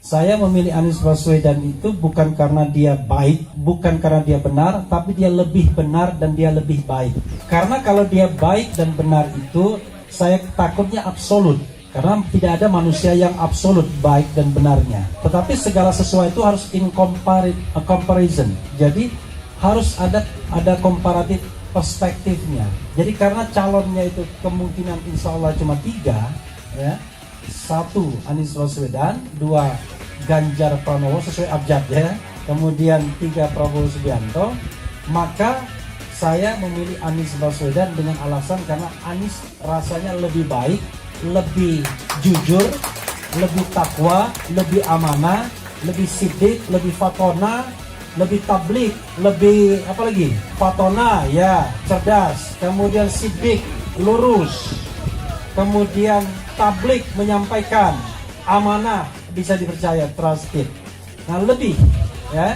Saya memilih Anies Baswedan itu bukan karena dia baik, bukan karena dia benar, tapi dia lebih benar dan dia lebih baik. Karena kalau dia baik dan benar itu, saya takutnya absolut. Karena tidak ada manusia yang absolut baik dan benarnya. Tetapi segala sesuatu itu harus in comparison. Jadi harus ada komparatif perspektifnya. Jadi karena calonnya itu kemungkinan insya Allah cuma 3, ya. 1 Anies Baswedan, 2 Ganjar Pranowo sesuai abjad ya, kemudian 3 Prabowo Subianto, maka saya memilih Anies Baswedan dengan alasan karena Anies rasanya lebih baik, lebih jujur, lebih takwa, lebih amanah, lebih sidik, lebih fatona, lebih tablik, lebih apa lagi? Fatona ya, cerdas, kemudian sidik, lurus, kemudian tablik menyampaikan, amanah, bisa dipercaya, trusted. Nah lebih ya,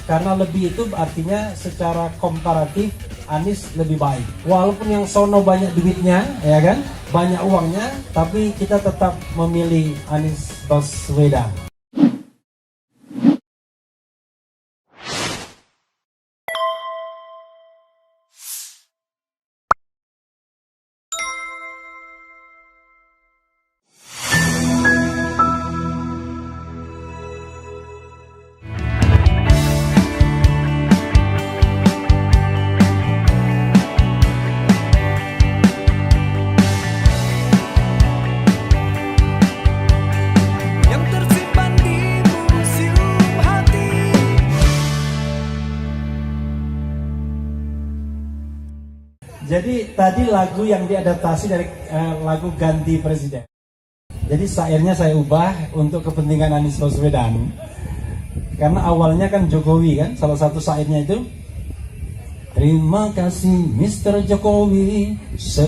karena lebih itu artinya secara komparatif Anies lebih baik. Walaupun yang sono banyak duitnya, ya kan, banyak uangnya, tapi kita tetap memilih Anies Baswedan. Jadi tadi lagu yang diadaptasi dari lagu Ganti Presiden. Jadi syairnya saya ubah untuk kepentingan Anies Baswedan. Karena awalnya kan Jokowi kan, salah satu syairnya itu, terima kasih Mr. Jokowi, 10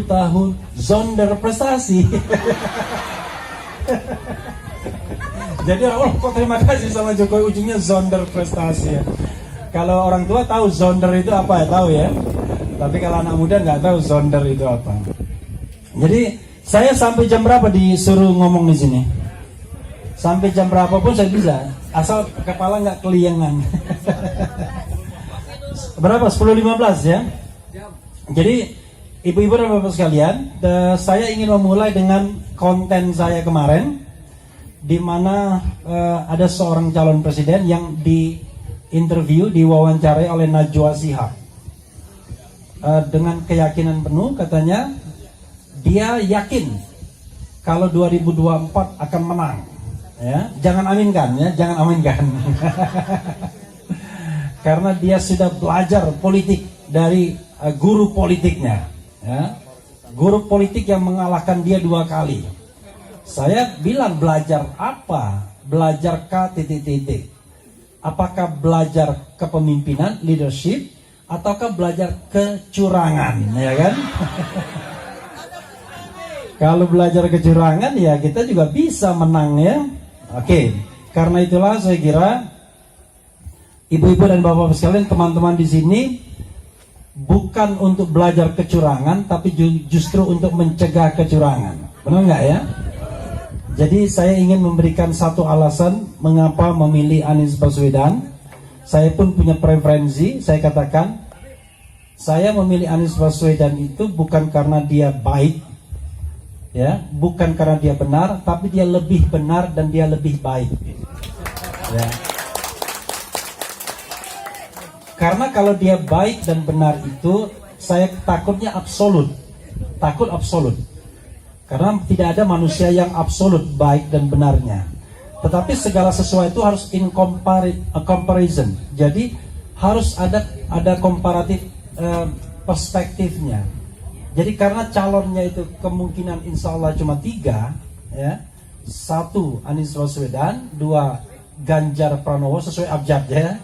tahun zonder prestasi. Jadi orang kok terima kasih sama Jokowi, ujungnya zonder prestasi ya. Kalau orang tua tahu zonder itu apa ya, tahu ya. Tapi kalau anak muda nggak tahu zonder itu apa. Jadi saya sampai jam berapa disuruh ngomong di sini? Sampai jam berapa pun saya bisa, asal kepala nggak keliengan. Berapa? 10.15 ya. Jadi ibu-ibu dan bapak sekalian, saya ingin memulai dengan konten saya kemarin, di mana ada seorang calon presiden yang diinterview, diwawancarai oleh Najwa Shihab. Dengan keyakinan penuh katanya dia yakin kalau 2024 akan menang ya. Jangan aminkan ya, jangan aminkan. Karena dia sudah belajar politik dari guru politiknya ya. Guru politik yang mengalahkan dia 2 kali. Saya bilang belajar apa? Belajar K titik-titik. Apakah belajar kepemimpinan, leadership, ataukah belajar kecurangan, ya kan? Kalau belajar kecurangan ya kita juga bisa menang ya. Oke, karena itulah saya kira ibu-ibu dan bapak sekalian, teman-teman di sini bukan untuk belajar kecurangan, tapi justru untuk mencegah kecurangan. Benar nggak ya? Jadi saya ingin memberikan satu alasan mengapa memilih Anies Baswedan. Saya pun punya preferensi. Saya katakan saya memilih Anies Baswedan itu bukan karena dia baik, ya, bukan karena dia benar, tapi dia lebih benar dan dia lebih baik. Ya. Karena kalau dia baik dan benar itu, saya takutnya absolut, takut absolut. Karena tidak ada manusia yang absolut baik dan benarnya. Tetapi segala sesuatu itu harus in comparison. Jadi harus ada komparatif perspektifnya. Jadi karena calonnya itu kemungkinan insya Allah cuma 3, ya. 1 Anies Baswedan, 2 Ganjar Pranowo sesuai abjad ya.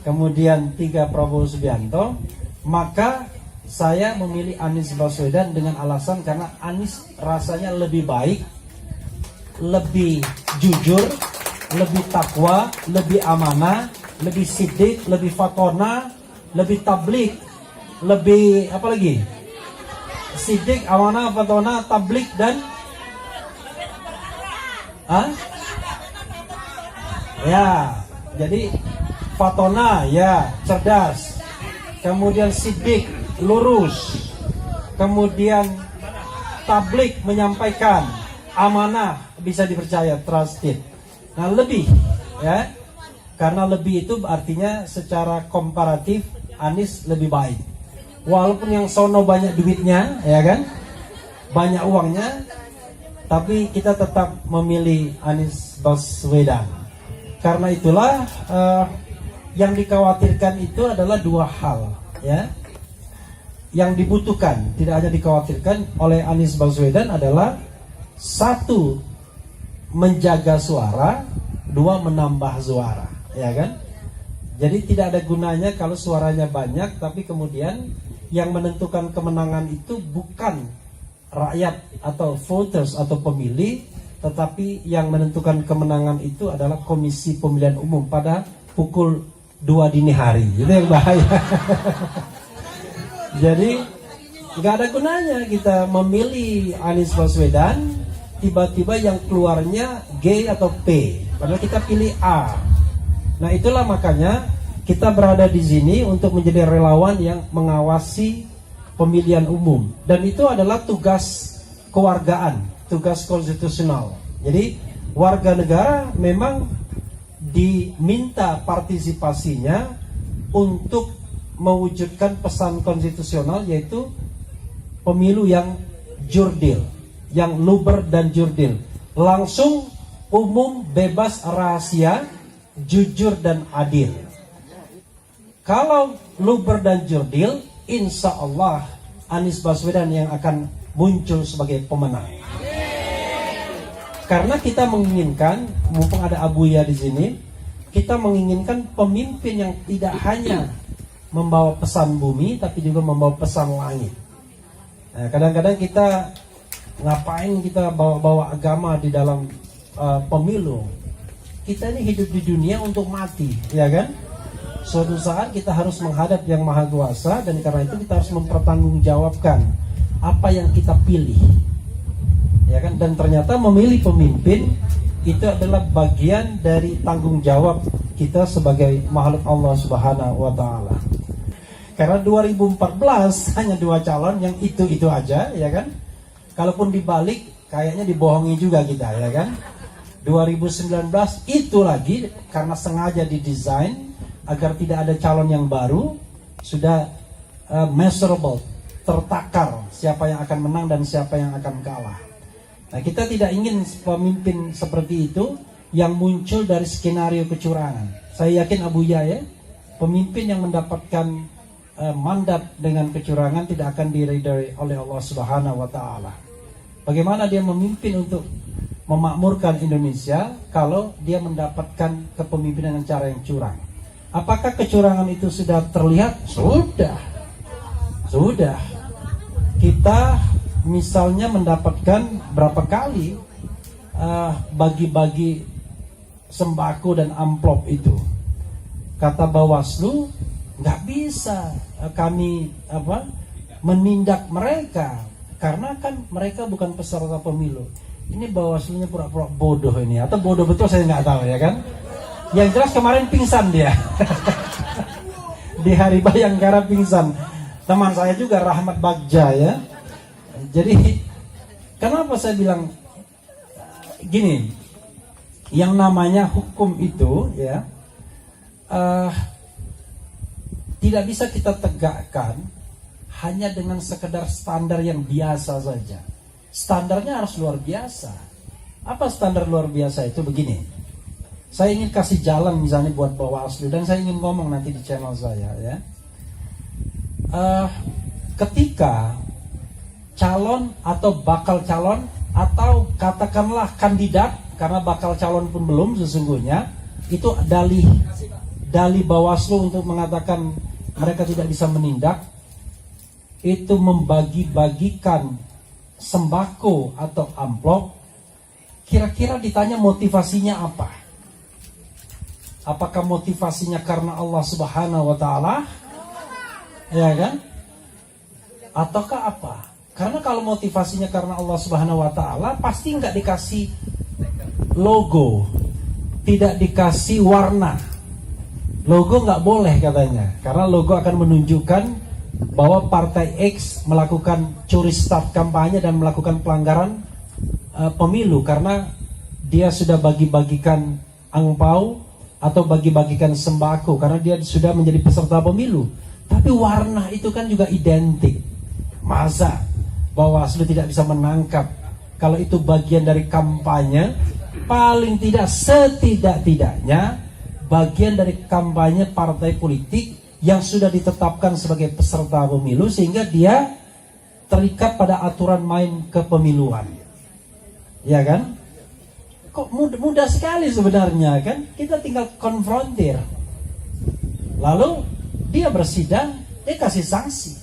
Kemudian 3 Prabowo Subianto. Maka saya memilih Anies Baswedan dengan alasan karena Anies rasanya lebih baik, lebih jujur, lebih takwa, lebih amanah, lebih sidik, lebih fatona, lebih tablik, lebih apa lagi? Sidik, amanah, fatona, tablik dan Ya, jadi Fatona ya cerdas. Kemudian Sidik lurus. Kemudian Tablik menyampaikan, amanah, bisa dipercaya, trusted. Nah, lebih ya. Karena lebih itu artinya secara komparatif Anies lebih baik. Walaupun yang sono banyak duitnya, ya kan? Banyak uangnya, tapi kita tetap memilih Anies Baswedan. Karena itulah yang dikhawatirkan itu adalah dua hal, ya. Yang dibutuhkan, tidak hanya dikhawatirkan oleh Anies Baswedan adalah satu, menjaga suara, dua, menambah suara, ya kan? Jadi tidak ada gunanya kalau suaranya banyak, tapi kemudian yang menentukan kemenangan itu bukan rakyat atau voters atau pemilih, tetapi yang menentukan kemenangan itu adalah Komisi Pemilihan Umum pada pukul 2 dini hari. Itu yang bahaya. Jadi nggak ada gunanya kita memilih Anies Baswedan, tiba-tiba yang keluarnya G atau P, padahal kita pilih A. Nah, itulah makanya kita berada di sini untuk menjadi relawan yang mengawasi pemilihan umum, dan itu adalah tugas kewargaan, tugas konstitusional. Jadi warga negara memang diminta partisipasinya untuk mewujudkan pesan konstitusional, yaitu pemilu yang jurdil, yang luber dan jurdil, langsung, umum, bebas, rahasia, jujur dan adil. Kalau luber dan jurdil, insya Allah Anies Baswedan yang akan muncul sebagai pemenang. Karena kita menginginkan, mumpung ada Abuya di sini, kita menginginkan pemimpin yang tidak hanya membawa pesan bumi, tapi juga membawa pesan langit. Nah, kadang-kadang kita ngapain kita bawa-bawa agama di dalam pemilu? Kita ini hidup di dunia untuk mati, ya kan? Suatu saat kita harus menghadap Yang Maha Kuasa, dan karena itu kita harus mempertanggungjawabkan apa yang kita pilih, ya kan? Dan ternyata memilih pemimpin itu adalah bagian dari tanggung jawab kita sebagai makhluk Allah Subhanahu wa Ta'ala. Karena 2014 hanya 2 calon yang itu aja, ya kan? Kalaupun dibalik, kayaknya dibohongi juga kita, ya kan? 2019 itu lagi, karena sengaja didesain agar tidak ada calon yang baru, sudah measurable, tertakar siapa yang akan menang dan siapa yang akan kalah. Nah, kita tidak ingin pemimpin seperti itu yang muncul dari skenario kecurangan. Saya yakin Abuya ya, pemimpin yang mendapatkan mandat dengan kecurangan tidak akan diridhoi oleh Allah Subhanahu wa Ta'ala. Bagaimana dia memimpin untuk memakmurkan Indonesia kalau dia mendapatkan kepemimpinan dengan cara yang curang? Apakah kecurangan itu sudah terlihat? Sudah. Kita misalnya mendapatkan berapa kali bagi-bagi sembako dan amplop itu. Kata Bawaslu, nggak bisa kami menindak mereka karena kan mereka bukan peserta pemilu. Ini Bawaslunya pura-pura bodoh ini, atau bodoh betul saya nggak tahu, ya kan? Yang jelas kemarin pingsan dia. Di hari Bayangkara pingsan. Teman saya juga Rahmat Bagja ya. Jadi kenapa saya bilang gini, yang namanya hukum itu ya tidak bisa kita tegakkan hanya dengan sekedar standar yang biasa saja. Standarnya harus luar biasa. Apa standar luar biasa itu? Begini, saya ingin kasih jalan misalnya buat Bawaslu, dan saya ingin ngomong nanti di channel saya ya. Ketika calon atau bakal calon, atau katakanlah kandidat, karena bakal calon pun belum sesungguhnya, itu dalih Bawaslu untuk mengatakan mereka tidak bisa menindak, itu membagi-bagikan sembako atau amplop. Kira-kira ditanya motivasinya apa? Apakah motivasinya karena Allah Subhanahu wa Ta'ala? Ya kan? Ataukah apa? Karena kalau motivasinya karena Allah Subhanahu wa Ta'ala, pasti nggak dikasih logo, tidak dikasih warna. Logo nggak boleh katanya, karena logo akan menunjukkan bahwa partai X melakukan curi start kampanye dan melakukan pelanggaran pemilu, karena dia sudah bagi-bagikan angpau atau bagi-bagikan sembako, karena dia sudah menjadi peserta pemilu. Tapi warna itu kan juga identik. Masa Bawaslu tidak bisa menangkap kalau itu bagian dari kampanye? Paling tidak, setidak-tidaknya bagian dari kampanye partai politik yang sudah ditetapkan sebagai peserta pemilu, sehingga dia terikat pada aturan main kepemiluan. Ya kan? Kok mudah sekali sebenarnya kan? Kita tinggal konfrontir. Lalu dia bersidang, dia kasih sanksi.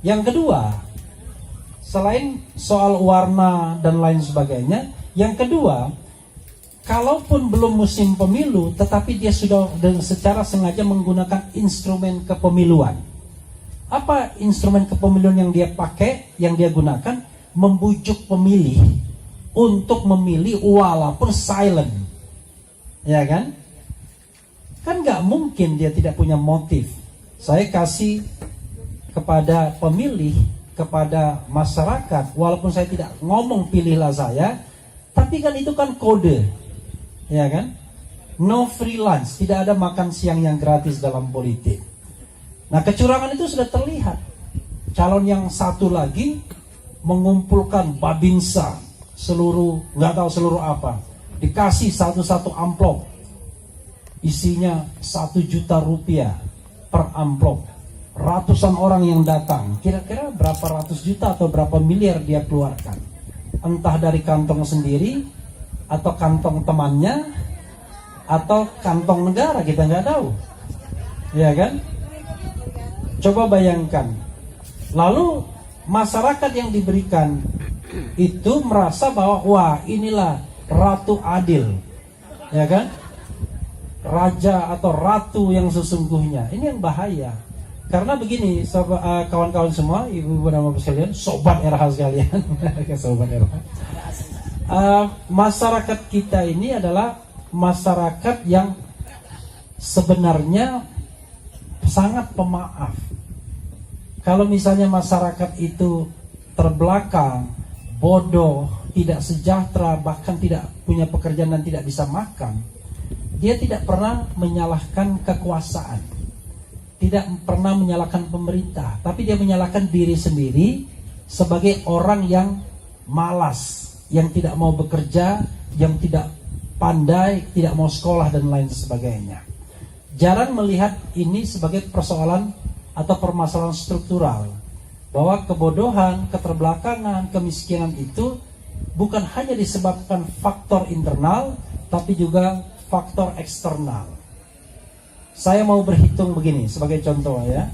Yang kedua, selain soal warna dan lain sebagainya, yang kedua, kalaupun belum musim pemilu, tetapi dia sudah secara sengaja menggunakan instrumen kepemiluan. Apa instrumen kepemiluan yang dia pakai, yang dia gunakan? Membujuk pemilih untuk memilih walaupun silent. Ya kan? Kan nggak mungkin dia tidak punya motif. Saya kasih kepada pemilih, kepada masyarakat, walaupun saya tidak ngomong pilihlah saya, tapi kan itu kan kode, ya kan? No free lunch, tidak ada makan siang yang gratis dalam politik. Nah, kecurangan itu sudah terlihat. Calon yang satu lagi mengumpulkan babinsa seluruh, nggak tahu seluruh apa, dikasih satu-satu amplop, isinya 1 juta rupiah per amplop. Ratusan orang yang datang, kira-kira berapa ratus juta atau berapa miliar dia keluarkan, entah dari kantong sendiri atau kantong temannya atau kantong negara, kita nggak tahu, ya kan? Coba bayangkan. Lalu masyarakat yang diberikan itu merasa bahwa wah, inilah ratu adil, ya kan? Raja atau ratu yang sesungguhnya. Ini yang bahaya. Karena begini, kawan-kawan semua, ibu-ibu dan bapak sekalian, sobat RH sekalian, sobat RH. Masyarakat kita ini adalah masyarakat yang sebenarnya sangat pemaaf. Kalau misalnya masyarakat itu terbelakang, bodoh, tidak sejahtera, bahkan tidak punya pekerjaan dan tidak bisa makan, dia tidak pernah menyalahkan kekuasaan, tidak pernah menyalahkan pemerintah, tapi dia menyalahkan diri sendiri sebagai orang yang malas, yang tidak mau bekerja, yang tidak pandai, tidak mau sekolah dan lain sebagainya. Jarang melihat ini sebagai persoalan atau permasalahan struktural, bahwa kebodohan, keterbelakangan, kemiskinan itu bukan hanya disebabkan faktor internal, tapi juga faktor eksternal. Saya mau berhitung begini sebagai contoh ya.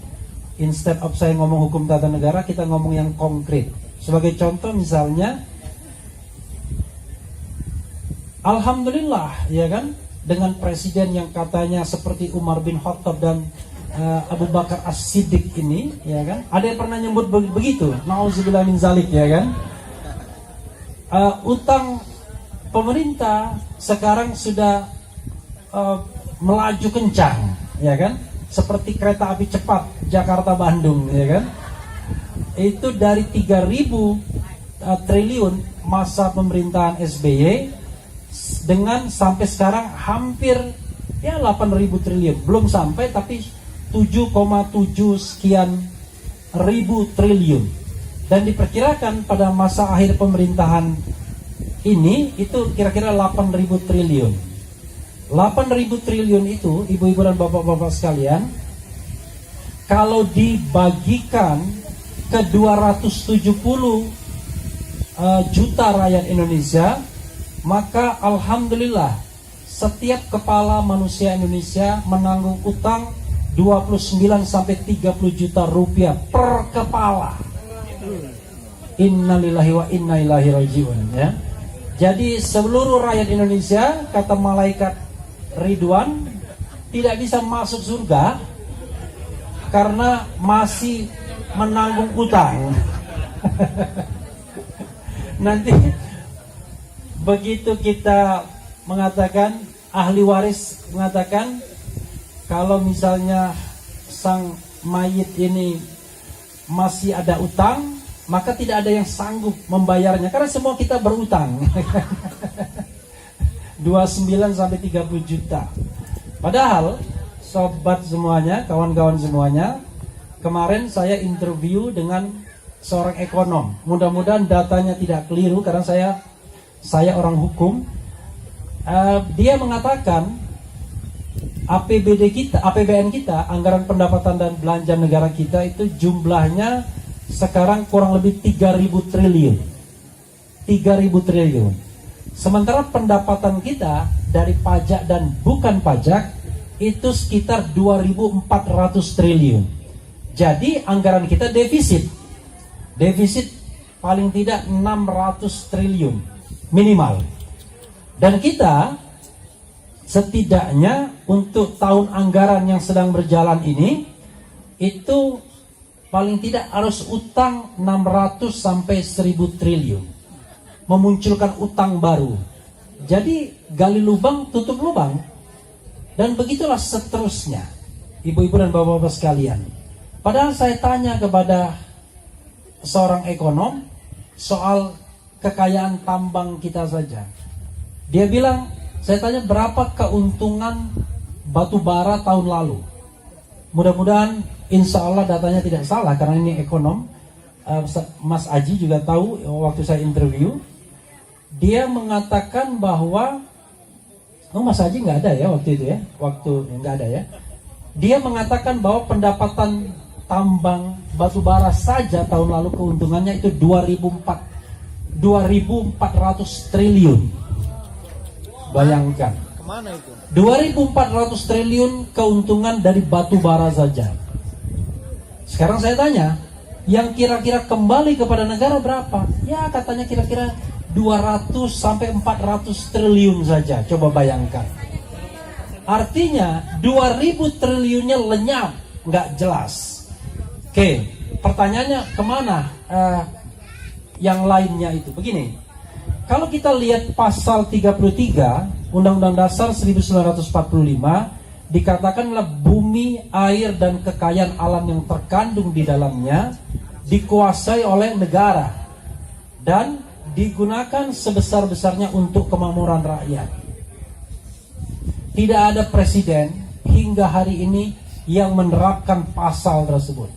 Instead of saya ngomong hukum tata negara, kita ngomong yang konkret. Sebagai contoh misalnya, alhamdulillah ya kan, dengan presiden yang katanya seperti Umar bin Khattab dan Abu Bakar As-Siddiq ini, ya kan? Ada yang pernah nyebut begitu, nauzubillah min zalik, ya kan? Utang pemerintah sekarang sudah melaju kencang, ya kan? Seperti kereta api cepat Jakarta-Bandung, ya kan? Itu dari 3.000 triliun masa pemerintahan SBY dengan sampai sekarang hampir ya 8.000 triliun, belum sampai tapi 7,7 sekian ribu triliun, dan diperkirakan pada masa akhir pemerintahan ini itu kira-kira 8.000 triliun. 8.000 triliun itu, ibu-ibu dan bapak-bapak sekalian, kalau dibagikan ke 270 juta rakyat Indonesia, maka alhamdulillah setiap kepala manusia Indonesia menanggung utang 29 sampai 30 juta rupiah per kepala. Innalillahi wa inna ilaihi rajiun, ya. Jadi seluruh rakyat Indonesia, kata malaikat Ridwan, tidak bisa masuk surga karena masih menanggung utang. Nanti begitu kita mengatakan ahli waris mengatakan kalau misalnya sang mayit ini masih ada utang, maka tidak ada yang sanggup membayarnya karena semua kita berutang. 29 sampai 30 juta. Padahal sobat semuanya, kawan-kawan semuanya, kemarin saya interview dengan seorang ekonom. Mudah-mudahan datanya tidak keliru karena saya orang hukum. Dia mengatakan APBN kita, anggaran pendapatan dan belanja negara kita itu jumlahnya sekarang kurang lebih 3.000 triliun. 3.000 triliun. Sementara pendapatan kita dari pajak dan bukan pajak itu sekitar 2.400 triliun. Jadi anggaran kita defisit. Defisit paling tidak 600 triliun minimal. Dan kita setidaknya untuk tahun anggaran yang sedang berjalan ini itu paling tidak harus utang 600 sampai 1.000 triliun. Memunculkan utang baru. Jadi gali lubang, tutup lubang. Dan begitulah seterusnya. Ibu-ibu dan bapak-bapak sekalian. Padahal saya tanya kepada seorang ekonom soal kekayaan tambang kita saja. Dia bilang, saya tanya berapa keuntungan batu bara tahun lalu. Mudah-mudahan insya Allah datanya tidak salah karena ini ekonom. Mas Aji juga tahu waktu saya interview. Dia mengatakan bahwa Mas Aji nggak ada ya waktu itu ya. Waktu nggak ada ya. Dia mengatakan bahwa pendapatan tambang batu bara saja tahun lalu keuntungannya itu 2.400 triliun. Bayangkan. Kemana itu? 2.400 triliun keuntungan dari batu bara saja. Sekarang saya tanya, yang kira-kira kembali kepada negara berapa? Ya katanya kira-kira 200 sampai 400 triliun saja. Coba bayangkan. Artinya 2.000 triliunnya lenyap, nggak jelas. Oke, pertanyaannya kemana yang lainnya itu? Begini. Kalau kita lihat pasal 33 Undang-Undang Dasar 1945 dikatakanlah bumi, air dan kekayaan alam yang terkandung di dalamnya dikuasai oleh negara dan digunakan sebesar-besarnya untuk kemakmuran rakyat. Tidak ada presiden hingga hari ini yang menerapkan pasal tersebut.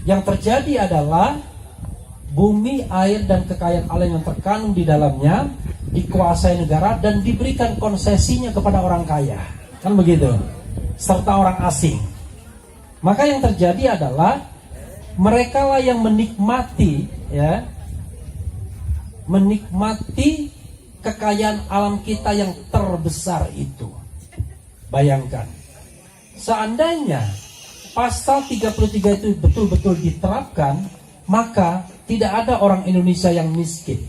Yang terjadi adalah bumi, air, dan kekayaan alam yang terkandung di dalamnya dikuasai negara dan diberikan konsesinya kepada orang kaya. Kan begitu? Serta orang asing. Maka yang terjadi adalah mereka lah yang menikmati menikmati kekayaan alam kita yang terbesar itu. Bayangkan. Seandainya pasal 33 itu betul-betul diterapkan, maka tidak ada orang Indonesia yang miskin.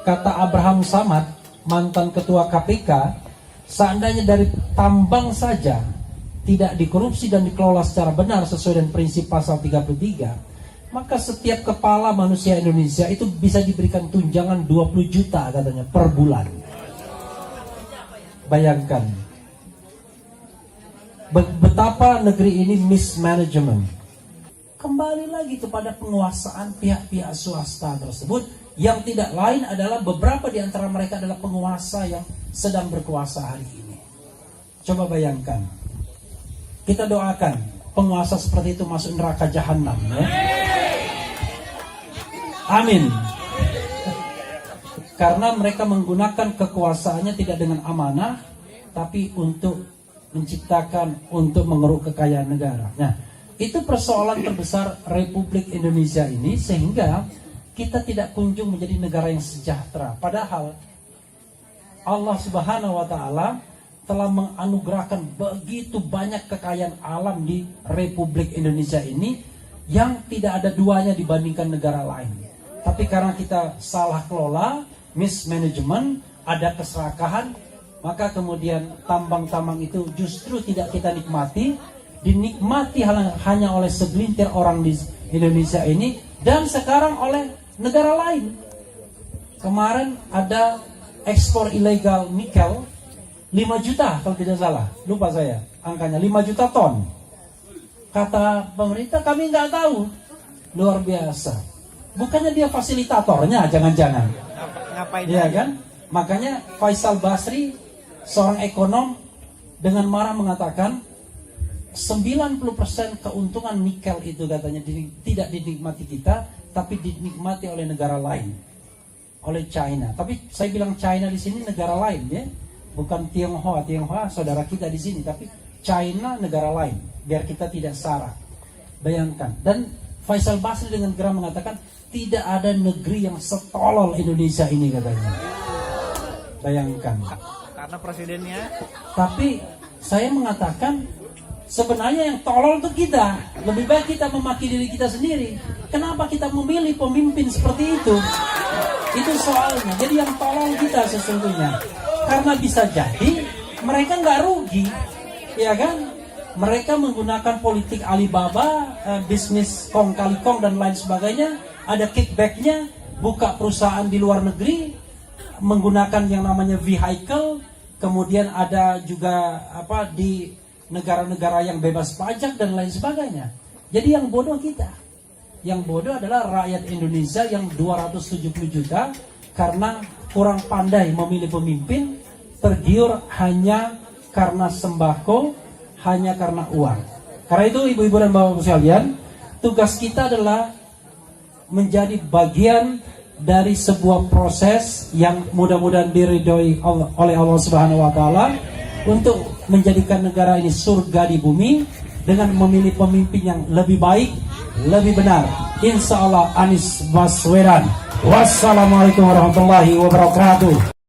Kata Abraham Samad, mantan ketua KPK, seandainya dari tambang saja tidak dikorupsi dan dikelola secara benar sesuai dengan prinsip pasal 33, maka setiap kepala manusia Indonesia itu bisa diberikan tunjangan 20 juta katanya per bulan. Bayangkan betapa negeri ini mismanagement. Kembali lagi kepada penguasaan pihak-pihak swasta tersebut yang tidak lain adalah beberapa di antara mereka adalah penguasa yang sedang berkuasa hari ini. Coba bayangkan. Kita doakan penguasa seperti itu masuk neraka jahanam ya. Amin. Karena mereka menggunakan kekuasaannya tidak dengan amanah tapi untuk menciptakan, untuk mengeruk kekayaan negara. Nah, itu persoalan terbesar Republik Indonesia ini sehingga kita tidak kunjung menjadi negara yang sejahtera. Padahal Allah Subhanahu wa taala telah menganugerahkan begitu banyak kekayaan alam di Republik Indonesia ini yang tidak ada duanya dibandingkan negara lain. Tapi karena kita salah kelola, mismanagement, ada keserakahan, maka kemudian tambang-tambang itu justru tidak kita nikmati, dinikmati hanya oleh segelintir orang di Indonesia ini dan sekarang oleh negara lain. Kemarin ada ekspor ilegal nikel 5 juta kalau tidak salah, lupa saya angkanya, 5 juta ton. Kata pemerintah kami nggak tahu. Luar biasa. Bukannya dia fasilitatornya, jangan-jangan. Ngapain? Iya kan? Makanya Faisal Basri, seorang ekonom, dengan marah mengatakan 90% keuntungan nikel itu katanya tidak dinikmati kita, tapi dinikmati oleh negara lain, oleh China. Tapi saya bilang China di sini negara lain ya, bukan Tionghoa. Tionghoa saudara kita di sini, tapi China negara lain, biar kita tidak salah. Bayangkan. Dan Faisal Basri dengan geram mengatakan tidak ada negeri yang setolol Indonesia ini katanya. Bayangkan. Karena presidennya. Tapi saya mengatakan sebenarnya yang tolol itu kita. Lebih baik kita memaki diri kita sendiri. Kenapa kita memilih pemimpin seperti itu? Itu soalnya. Jadi yang tolol kita sesungguhnya. Karena bisa jadi mereka nggak rugi, ya kan? Mereka menggunakan politik Alibaba, bisnis kong kali kong dan lain sebagainya. Ada kickbacknya, buka perusahaan di luar negeri, menggunakan yang namanya vehicle. Kemudian ada juga di negara-negara yang bebas pajak dan lain sebagainya. Jadi yang bodoh kita. Yang bodoh adalah rakyat Indonesia yang 270 juta karena kurang pandai memilih pemimpin, tergiur hanya karena sembako, hanya karena uang. Karena itu ibu-ibu dan bapak-bapak sekalian, tugas kita adalah menjadi bagian dari sebuah proses yang mudah-mudahan diridhoi oleh Allah Subhanahu wa taala untuk menjadikan negara ini surga di bumi dengan memilih pemimpin yang lebih baik, lebih benar. Insya Allah Anies Baswedan. Wassalamualaikum warahmatullahi wabarakatuh.